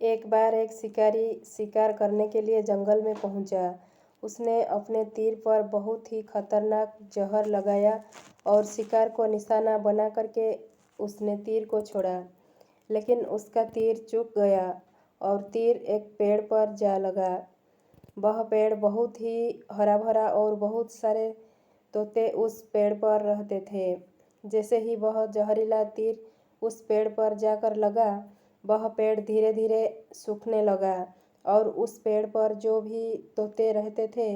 एक बार एक शिकारी शिकार करने के लिए जंगल में पहुंचा। उसने अपने तीर पर बहुत ही खतरनाक जहर लगाया और शिकार को निशाना बना करके उसने तीर को छोड़ा। लेकिन उसका तीर चूक गया और तीर एक पेड़ पर जा लगा। वह पेड़ बहुत ही हरा भरा और बहुत सारे तोते उस पेड़ पर रहते थे। जैसे ही वह जहरीला तीर उस पेड़ पर जाकर लगा, वह पेड़ धीरे धीरे सूखने लगा और उस पेड़ पर जो भी तोते रहते थे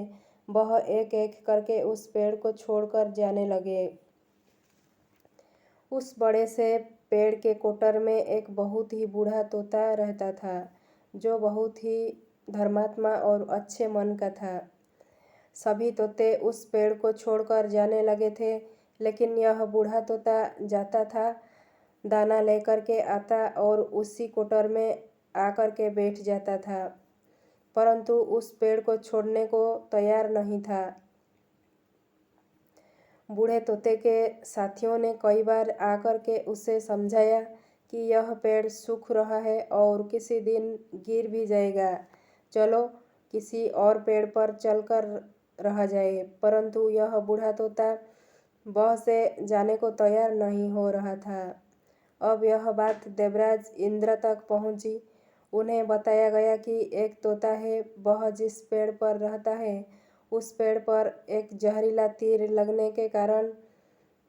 वह एक एक करके उस पेड़ को छोड़कर जाने लगे। उस बड़े से पेड़ के कोटर में एक बहुत ही बूढ़ा तोता रहता था, जो बहुत ही धर्मात्मा और अच्छे मन का था। सभी तोते उस पेड़ को छोड़कर जाने लगे थे, लेकिन यह बूढ़ा तोता जाता था, दाना लेकर के आता और उसी कोटर में आकर के बैठ जाता था, परंतु उस पेड़ को छोड़ने को तैयार नहीं था। बूढ़े तोते के साथियों ने कई बार आकर के उसे समझाया कि यह पेड़ सूख रहा है और किसी दिन गिर भी जाएगा, चलो किसी और पेड़ पर चलकर रह जाए, परंतु यह बूढ़ा तोता वह से जाने को तैयार नहीं हो रहा था। अब यह बात देवराज इंद्र तक पहुंची। उन्हें बताया गया कि एक तोता है, वह जिस पेड़ पर रहता है उस पेड़ पर एक जहरीला तीर लगने के कारण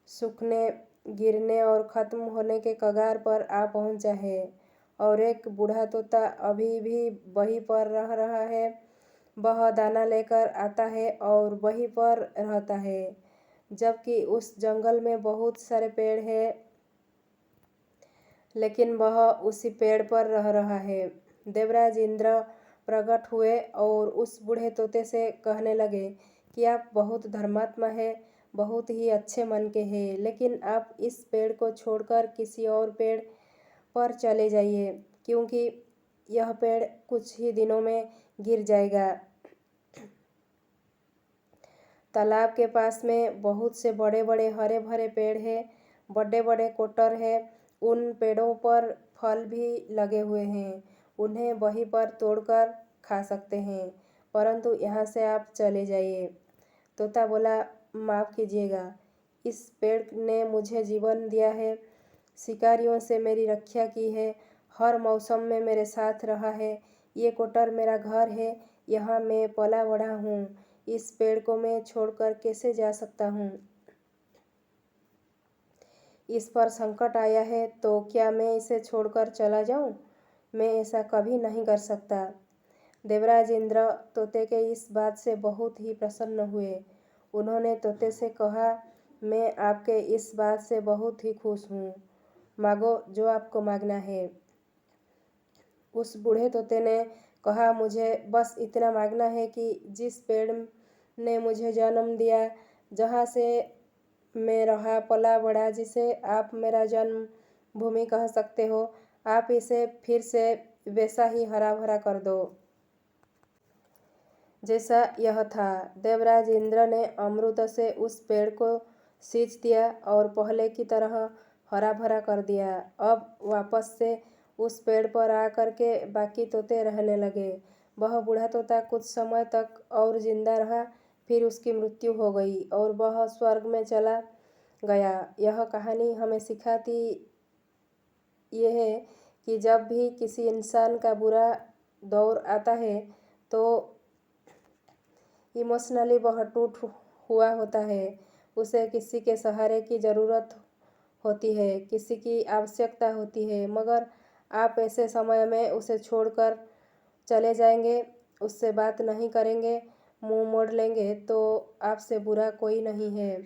सूखने, गिरने और ख़त्म होने के कगार पर आ पहुंचा है, और एक बूढ़ा तोता अभी भी वहीं पर रह रहा है। वह दाना लेकर आता है और वहीं पर रहता है, जबकि उस जंगल में बहुत सारे पेड़ हैं, लेकिन वह उसी पेड़ पर रह रहा है। देवराज इंद्र प्रकट हुए और उस बूढ़े तोते से कहने लगे कि आप बहुत धर्मात्मा है, बहुत ही अच्छे मन के हैं, लेकिन आप इस पेड़ को छोड़कर किसी और पेड़ पर चले जाइए, क्योंकि यह पेड़ कुछ ही दिनों में गिर जाएगा। तालाब के पास में बहुत से बड़े बड़े हरे भरे पेड़ हैं, बड़े बड़े कोटर हैं, उन पेड़ों पर फल भी लगे हुए हैं, उन्हें वहीं पर तोड़कर खा सकते हैं, परंतु यहाँ से आप चले जाइए। तोता बोला, माफ़ कीजिएगा, इस पेड़ ने मुझे जीवन दिया है, शिकारियों से मेरी रक्षा की है, हर मौसम में मेरे साथ रहा है, ये कोटर मेरा घर है, यहाँ मैं पला बढ़ा हूँ, इस पेड़ को मैं छोड़कर कैसे जा सकता हूँ? इस पर संकट आया है तो क्या मैं इसे छोड़कर चला जाऊँ? मैं ऐसा कभी नहीं कर सकता। देवराज इंद्र तोते के इस बात से बहुत ही प्रसन्न हुए। उन्होंने तोते से कहा, मैं आपके इस बात से बहुत ही खुश हूँ, मांगो जो आपको मांगना है। उस बूढ़े तोते ने कहा, मुझे बस इतना मांगना है कि जिस पेड़ ने मुझे जन्म दिया, जहाँ से मैं रहा पला बड़ा, जिसे आप मेरा जन्म भूमि कह सकते हो, आप इसे फिर से वैसा ही हरा भरा कर दो जैसा यह था। देवराज इंद्र ने अमृत से उस पेड़ को सींच दिया और पहले की तरह हरा भरा कर दिया। अब वापस से उस पेड़ पर आकर के बाकी तोते रहने लगे। वह बूढ़ा तोता कुछ समय तक और जिंदा रहा, फिर उसकी मृत्यु हो गई और वह स्वर्ग में चला गया। यह कहानी हमें सिखाती ये है कि जब भी किसी इंसान का बुरा दौर आता है तो इमोशनली वह टूट हुआ होता है, उसे किसी के सहारे की ज़रूरत होती है, किसी की आवश्यकता होती है, मगर आप ऐसे समय में उसे छोड़कर चले जाएंगे, उससे बात नहीं करेंगे, मुंह मोड़ लेंगे, तो आपसे बुरा कोई नहीं है,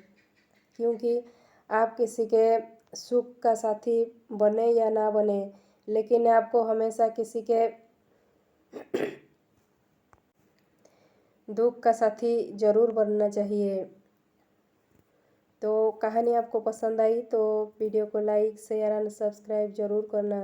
क्योंकि आप किसी के सुख का साथी बने या ना बने, लेकिन आपको हमेशा किसी के दुख का साथी ज़रूर बनना चाहिए। तो कहानी आपको पसंद आई तो वीडियो को लाइक शेयर एंड सब्सक्राइब ज़रूर करना।